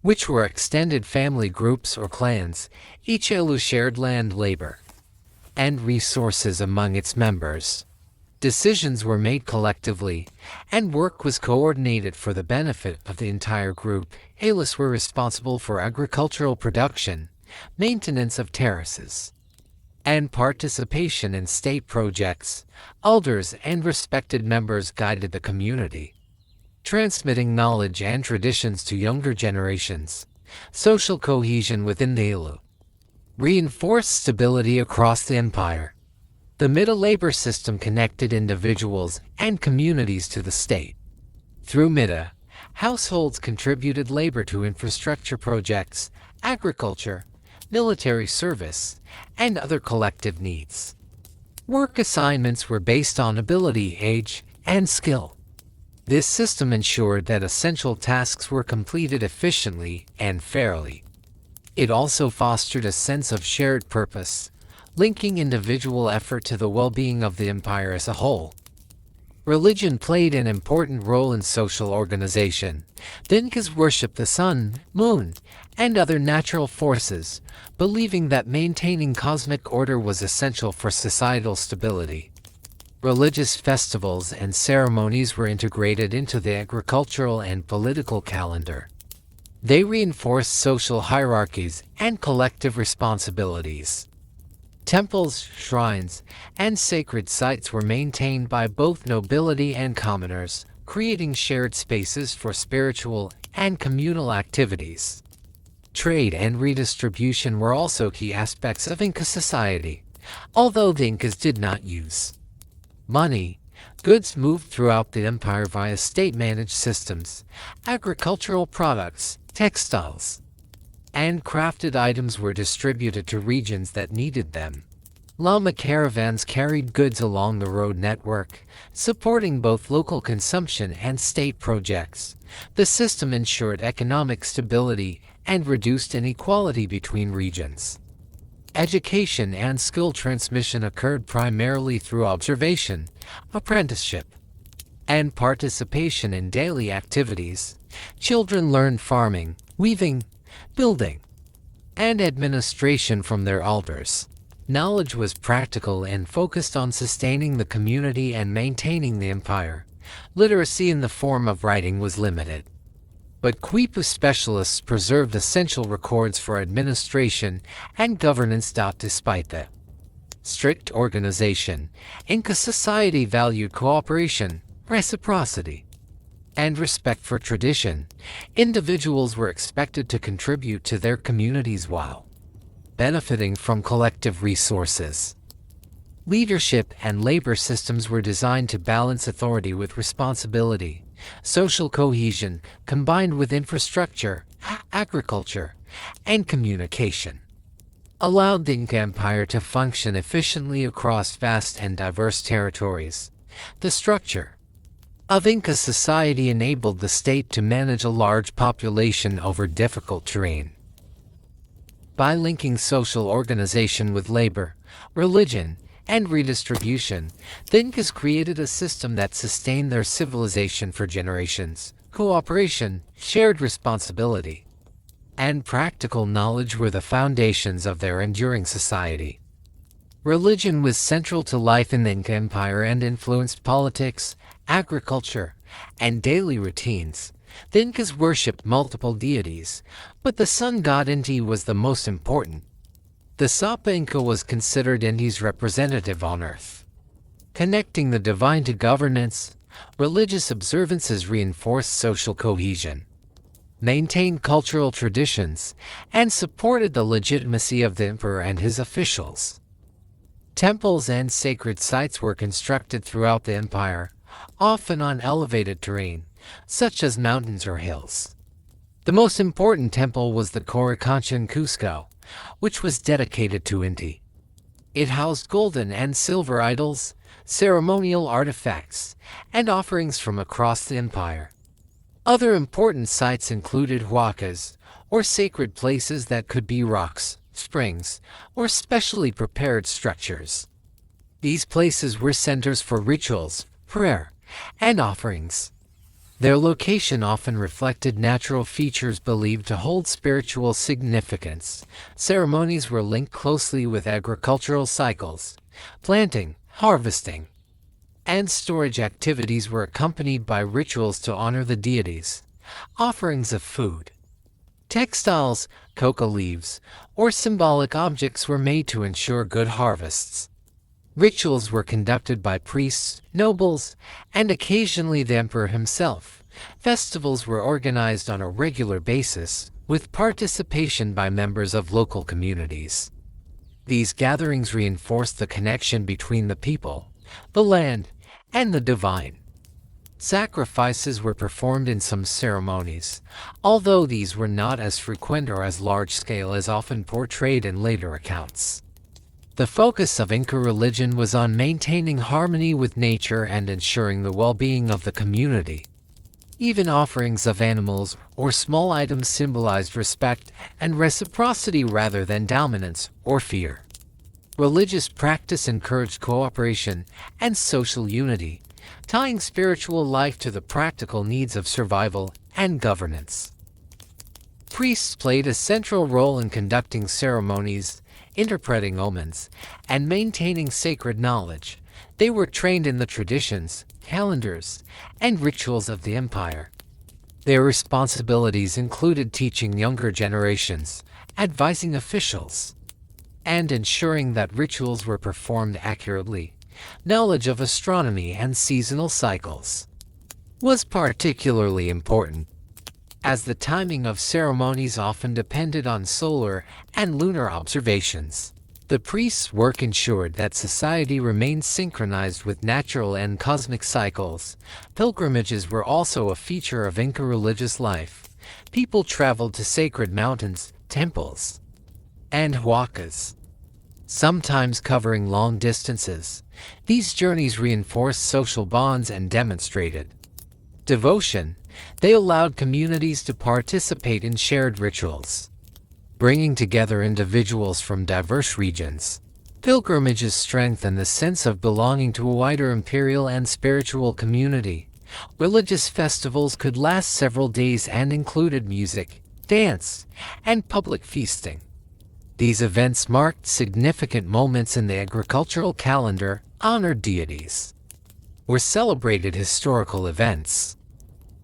which were extended family groups or clans. Each ilu shared land, labor, and resources among its members. Decisions were made collectively, and work was coordinated for the benefit of the entire group. Ilas were responsible for agricultural production, maintenance of terraces, and participation in state projects. Elders and respected members guided the community, transmitting knowledge and traditions to younger generations. Social cohesion within the ilu reinforced stability across the empire. The Mida labor system connected individuals and communities to the state. Through Mida, households contributed labor to infrastructure projects, agriculture, military service, and other collective needs. Work assignments were based on ability, age, and skill. This system ensured that essential tasks were completed efficiently and fairly. It also fostered a sense of shared purpose, linking individual effort to the well-being of the empire as a whole. Religion played an important role in social organization. The Incas worshipped the sun, moon, and other natural forces, believing that maintaining cosmic order was essential for societal stability. Religious festivals and ceremonies were integrated into the agricultural and political calendar. They reinforced social hierarchies and collective responsibilities. Temples, shrines, and sacred sites were maintained by both nobility and commoners, creating shared spaces for spiritual and communal activities. Trade and redistribution were also key aspects of Inca society. Although the Incas did not use money, goods moved throughout the empire via state-managed systems. Agricultural products, textiles, and crafted items were distributed to regions that needed them. Llama caravans carried goods along the road network, supporting both local consumption and state projects. The system ensured economic stability and reduced inequality between regions. Education and skill transmission occurred primarily through observation, apprenticeship, and participation in daily activities. Children learned farming, weaving, building, and administration from their elders. Knowledge was practical and focused on sustaining the community and maintaining the empire. Literacy in the form of writing was limited, but Qhapaq specialists preserved essential records for administration and governance. Despite the strict organization, Inca society valued cooperation, reciprocity, and respect for tradition. Individuals were expected to contribute to their communities while benefiting from collective resources. Leadership and labor systems were designed to balance authority with responsibility. Social cohesion, combined with infrastructure, agriculture, and communication, allowed the Inca Empire to function efficiently across vast and diverse territories. The structure of Inca society enabled the state to manage a large population over difficult terrain. By linking social organization with labor, religion, and redistribution, the Incas created a system that sustained their civilization for generations. Cooperation, shared responsibility, and practical knowledge were the foundations of their enduring society. Religion was central to life in the Inca Empire and influenced politics, agriculture, and daily routines. The Incas worshipped multiple deities, but the sun god Inti was the most important. The Qhapaq Inca was considered Inti's representative on earth. Connecting the divine to governance, religious observances reinforced social cohesion, maintained cultural traditions, and supported the legitimacy of the emperor and his officials. Temples and sacred sites were constructed throughout the empire, often on elevated terrain, such as mountains or hills. The most important temple was the Qhapaq Ñan in Cusco, which was dedicated to Inti. It housed golden and silver idols, ceremonial artifacts, and offerings from across the empire. Other important sites included huacas, or sacred places that could be rocks, springs, or specially prepared structures. These places were centers for rituals, prayer, and offerings. Their location often reflected natural features believed to hold spiritual significance. Ceremonies were linked closely with agricultural cycles. Planting, harvesting, and storage activities were accompanied by rituals to honor the deities. Offerings of food, textiles, coca leaves, or symbolic objects were made to ensure good harvests. Rituals were conducted by priests, nobles, and occasionally the emperor himself. Festivals were organized on a regular basis, with participation by members of local communities. These gatherings reinforced the connection between the people, the land, and the divine. Sacrifices were performed in some ceremonies, although these were not as frequent or as large-scale as often portrayed in later accounts. The focus of Inca religion was on maintaining harmony with nature and ensuring the well-being of the community. Even offerings of animals or small items symbolized respect and reciprocity rather than dominance or fear. Religious practice encouraged cooperation and social unity, tying spiritual life to the practical needs of survival and governance. Priests played a central role in conducting ceremonies, interpreting omens, and maintaining sacred knowledge. They were trained in the traditions, calendars, and rituals of the empire. Their responsibilities included teaching younger generations, advising officials, and ensuring that rituals were performed accurately. Knowledge of astronomy and seasonal cycles was particularly important. as the timing of ceremonies often depended on solar and lunar observations. The priests' work ensured that society remained synchronized with natural and cosmic cycles. Pilgrimages were also a feature of Inca religious life. People traveled to sacred mountains, temples, and huacas, sometimes covering long distances. These journeys reinforced social bonds and demonstrated devotion. They allowed communities to participate in shared rituals, bringing together individuals from diverse regions. Pilgrimages strengthen the sense of belonging to a wider imperial and spiritual community. Religious festivals could last several days and included music, dance, and public feasting. These events marked significant moments in the agricultural calendar, honored deities, or celebrated historical events.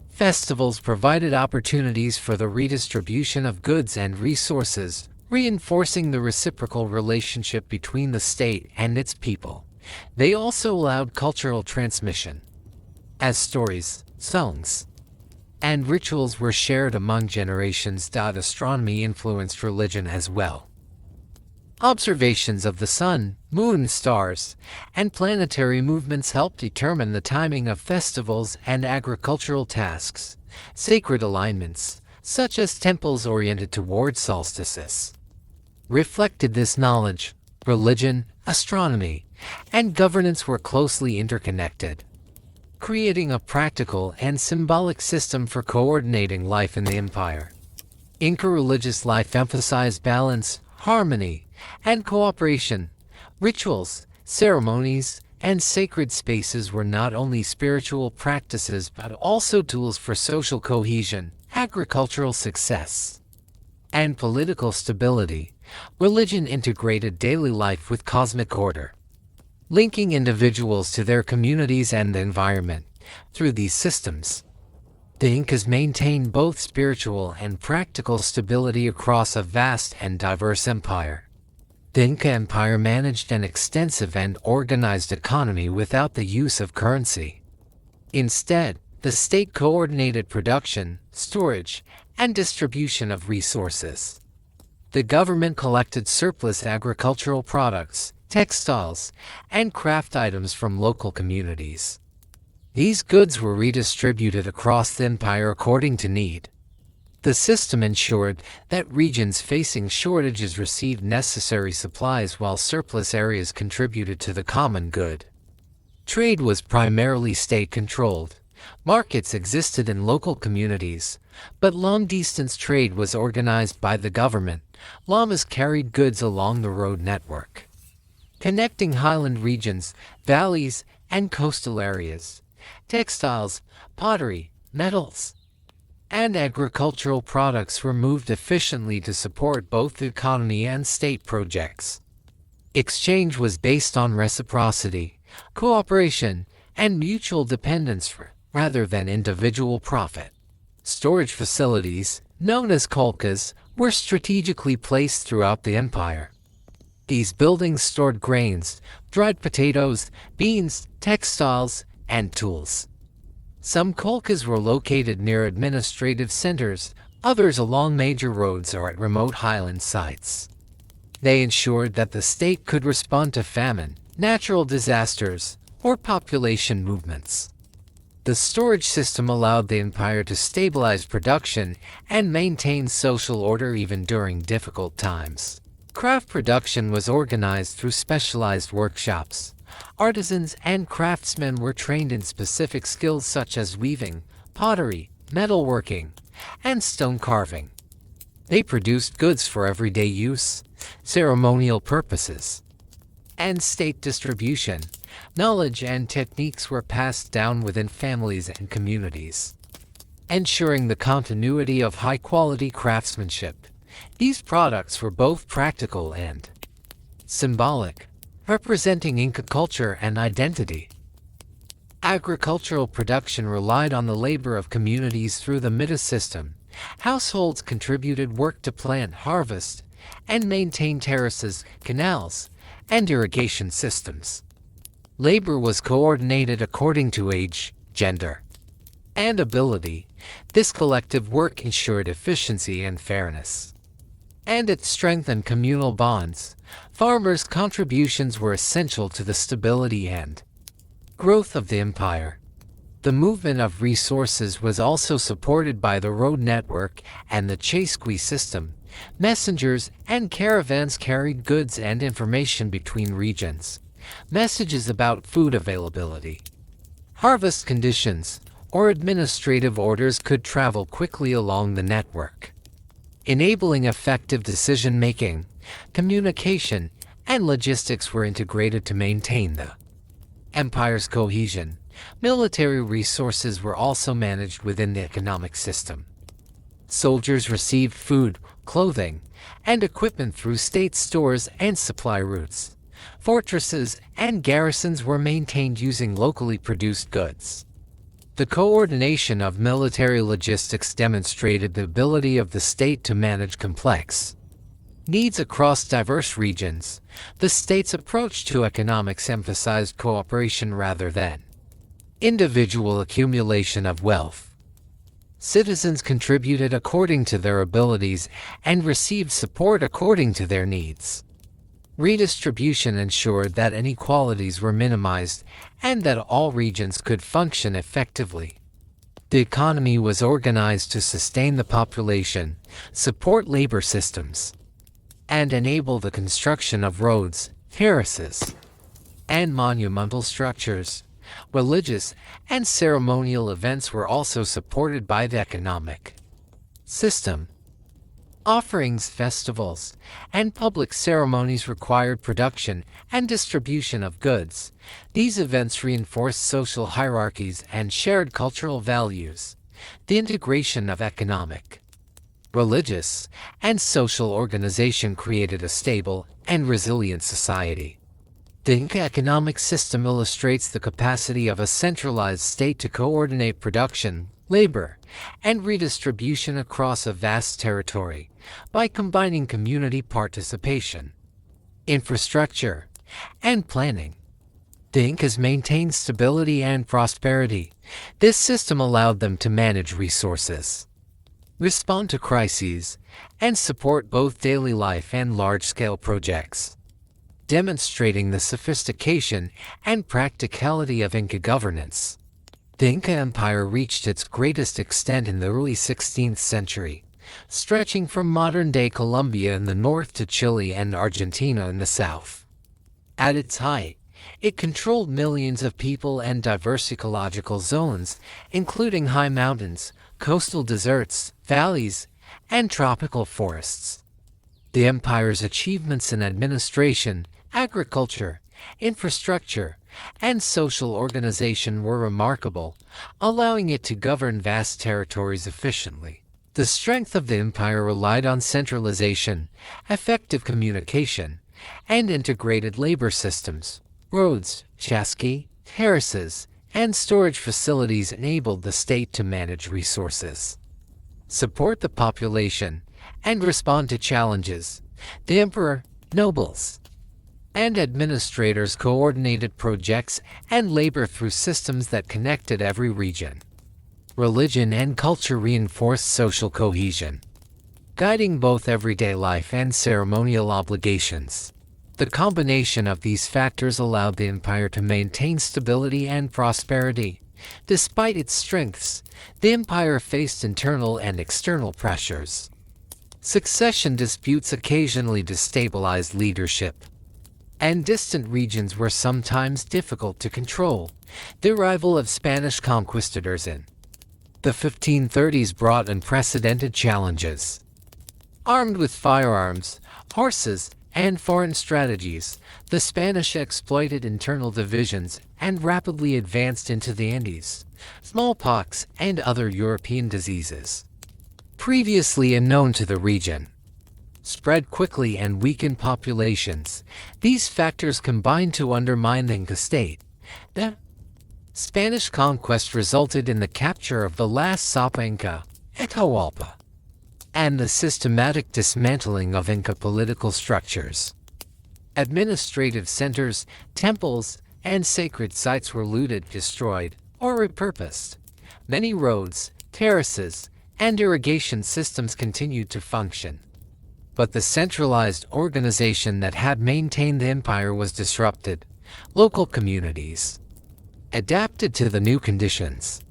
Festivals provided opportunities for the redistribution of goods and resources, reinforcing the reciprocal relationship between the state and its people. They also allowed cultural transmission, as stories, songs, and rituals were shared among generations. Astronomy influenced religion as well. Observations of the sun, moon, stars, and planetary movements helped determine the timing of festivals and agricultural tasks. Sacred alignments, such as temples oriented toward solstices, reflected this knowledge. Religion, astronomy, and governance were closely interconnected, creating a practical and symbolic system for coordinating life in the empire. Inca religious life emphasized balance, harmony, and cooperation. Rituals, ceremonies, and sacred spaces were not only spiritual practices but also tools for social cohesion, agricultural success, and political stability. Religion integrated daily life with cosmic order, linking individuals to their communities and the environment. Through these systems, the Incas maintained both spiritual and practical stability across a vast and diverse empire. The Inca Empire managed an extensive and organized economy without the use of currency. Instead, the state coordinated production, storage, and distribution of resources. The government collected surplus agricultural products, textiles, and craft items from local communities. These goods were redistributed across the empire according to need. The system ensured that regions facing shortages received necessary supplies while surplus areas contributed to the common good. Trade was primarily state-controlled. Markets existed in local communities, but long-distance trade was organized by the government. Llamas carried goods along the road network, connecting highland regions, valleys, and coastal areas. Textiles, pottery, metals, and agricultural products were moved efficiently to support both the economy and state projects. Exchange was based on reciprocity, cooperation, and mutual dependence rather than individual profit. Storage facilities, known as culcas, were strategically placed throughout the empire. These buildings stored grains, dried potatoes, beans, textiles, and tools. Some culcas were located near administrative centers, others along major roads or at remote highland sites. They ensured that the state could respond to famine, natural disasters, or population movements. The storage system allowed the empire to stabilize production and maintain social order even during difficult times. Craft production was organized through specialized workshops. Artisans and craftsmen were trained in specific skills such as weaving, pottery, metalworking, and stone carving. They produced goods for everyday use, ceremonial purposes, and state distribution. Knowledge and techniques were passed down within families and communities, ensuring the continuity of high-quality craftsmanship. These products were both practical and symbolic, representing Inca culture and identity. Agricultural production relied on the labor of communities through the MITA system. Households contributed work to plant, harvest, and maintain terraces, canals, and irrigation systems. Labor was coordinated according to age, gender, and ability, This collective work ensured efficiency and fairness. And it strengthened communal bonds. Farmers' contributions were essential to the stability and growth of the empire. The movement of resources was also supported by the road network and the Qhapaq system. Messengers and caravans carried goods and information between regions. Messages about food availability, harvest conditions, or administrative orders could travel quickly along the network, enabling effective decision-making. Communication and logistics were integrated to maintain the empire's cohesion. Military resources were also managed within the economic system. Soldiers received food, clothing, and equipment through state stores and supply routes. Fortresses and garrisons were maintained using locally produced goods. The coordination of military logistics demonstrated the ability of the state to manage complex needs across diverse regions. The state's approach to economics emphasized cooperation rather than individual accumulation of wealth. Citizens contributed according to their abilities and received support according to their needs. Redistribution ensured that inequalities were minimized and that all regions could function effectively. The economy was organized to sustain the population, support labor systems, and enable the construction of roads, terraces, and monumental structures. Religious and ceremonial events were also supported by the economic system. Offerings, festivals, and public ceremonies required production and distribution of goods. These events reinforced social hierarchies and shared cultural values. The integration of economic, religious, and social organization created a stable and resilient society. The Inca economic system illustrates the capacity of a centralized state to coordinate production, labor, and redistribution across a vast territory by combining community participation, infrastructure, and planning. The Incas maintained stability and prosperity. This system allowed them to manage resources, respond to crises, and support both daily life and large-scale projects, demonstrating the sophistication and practicality of Inca governance. The Inca Empire reached its greatest extent in the early 16th century, stretching from modern-day Colombia in the north to Chile and Argentina in the south. At its height, it controlled millions of people and diverse ecological zones, including high mountains, coastal deserts, valleys, and tropical forests. The empire's achievements in administration, agriculture, infrastructure, and social organization were remarkable, allowing it to govern vast territories efficiently. The strength of the empire relied on centralization, effective communication, and integrated labor systems. Roads, chasqui, terraces, and storage facilities enabled the state to manage resources, support the population, and respond to challenges. The emperor, nobles, and administrators coordinated projects and labor through systems that connected every region. Religion and culture reinforced social cohesion, guiding both everyday life and ceremonial obligations. The combination of these factors allowed the empire to maintain stability and prosperity. Despite its strengths, the empire faced internal and external pressures. Succession disputes occasionally destabilized leadership, and distant regions were sometimes difficult to control. The arrival of Spanish conquistadors in the 1530s brought unprecedented challenges. Armed with firearms, horses, and foreign strategies, the Spanish exploited internal divisions and rapidly advanced into the Andes. Smallpox and other European diseases, previously unknown to the region, spread quickly and weakened populations. These factors combined to undermine the Inca state. The Spanish conquest resulted in the capture of the last Qhapaq Inca, Atahualpa, and the systematic dismantling of Inca political structures. Administrative centers, temples, and sacred sites were looted, destroyed, or repurposed. Many roads, terraces, and irrigation systems continued to function. But the centralized organization that had maintained the empire was disrupted. Local communities adapted to the new conditions,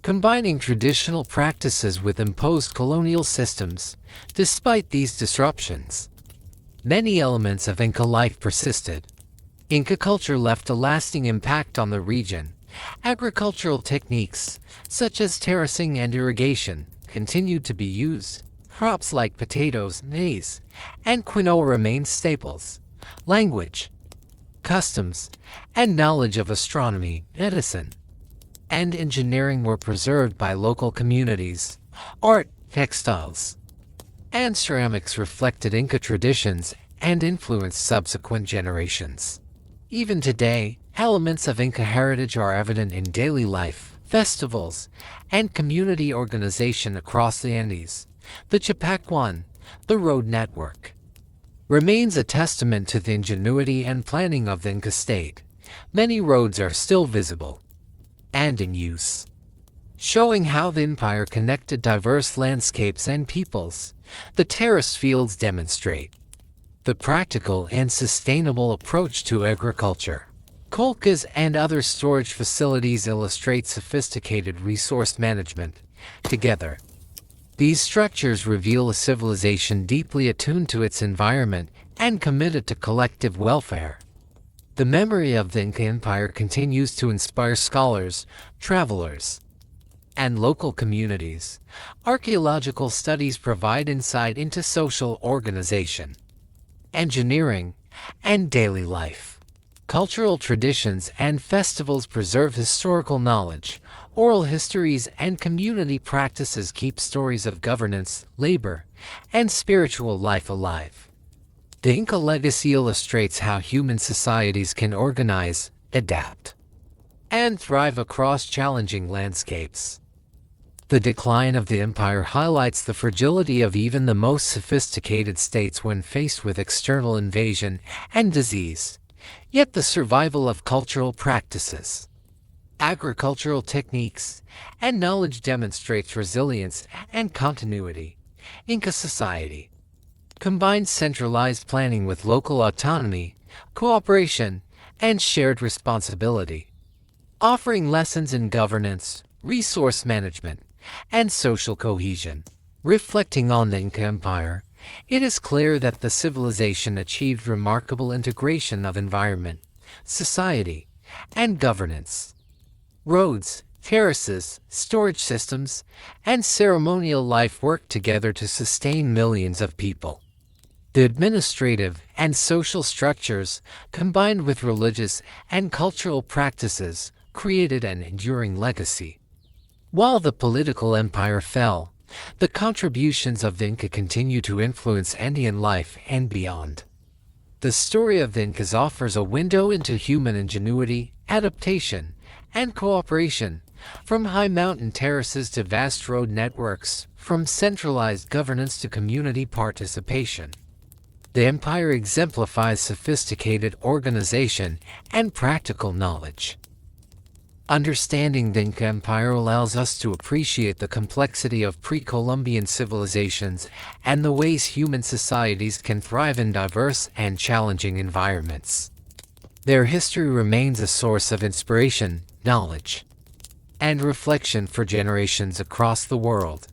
combining traditional practices with imposed colonial systems. Despite these disruptions, many elements of Inca life persisted. Inca culture left a lasting impact on the region. Agricultural techniques, such as terracing and irrigation, continued to be used. Crops like potatoes, maize, and quinoa remained staples. Language, customs, and knowledge of astronomy, medicine, and engineering were preserved by local communities. Art, textiles, and ceramics reflected Inca traditions and influenced subsequent generations. Even today, elements of Inca heritage are evident in daily life, festivals, and community organization across the Andes. The Qhapaq Ñan, the road network, remains a testament to the ingenuity and planning of the Inca state. Many roads are still visible and in use, showing how the empire connected diverse landscapes and peoples. The terraced fields demonstrate the practical and sustainable approach to agriculture. Colcas and other storage facilities illustrate sophisticated resource management. Together, these structures reveal a civilization deeply attuned to its environment and committed to collective welfare. The memory of the Inca Empire continues to inspire scholars, travelers, and local communities. Archaeological studies provide insight into social organization, engineering, and daily life. Cultural traditions and festivals preserve historical knowledge. Oral histories and community practices keep stories of governance, labor, and spiritual life alive. The Inca legacy illustrates how human societies can organize, adapt, and thrive across challenging landscapes. The decline of the empire highlights the fragility of even the most sophisticated states when faced with external invasion and disease. Yet the survival of cultural practices, agricultural techniques, and knowledge demonstrates resilience and continuity. Inca society combines centralized planning with local autonomy, cooperation, and shared responsibility, offering lessons in governance, resource management, and social cohesion. Reflecting on the Inca Empire, it is clear that the civilization achieved remarkable integration of environment, society, and governance. Roads, terraces, storage systems, and ceremonial life worked together to sustain millions of people. The administrative and social structures, combined with religious and cultural practices, created an enduring legacy. While the political empire fell, the contributions of the Inca continue to influence Andean life and beyond. The story of the Incas offers a window into human ingenuity, adaptation, and cooperation, from high mountain terraces to vast road networks, from centralized governance to community participation. The empire exemplifies sophisticated organization and practical knowledge. Understanding the Inca Empire allows us to appreciate the complexity of pre-Columbian civilizations and the ways human societies can thrive in diverse and challenging environments. Their history remains a source of inspiration, knowledge, and reflection for generations across the world.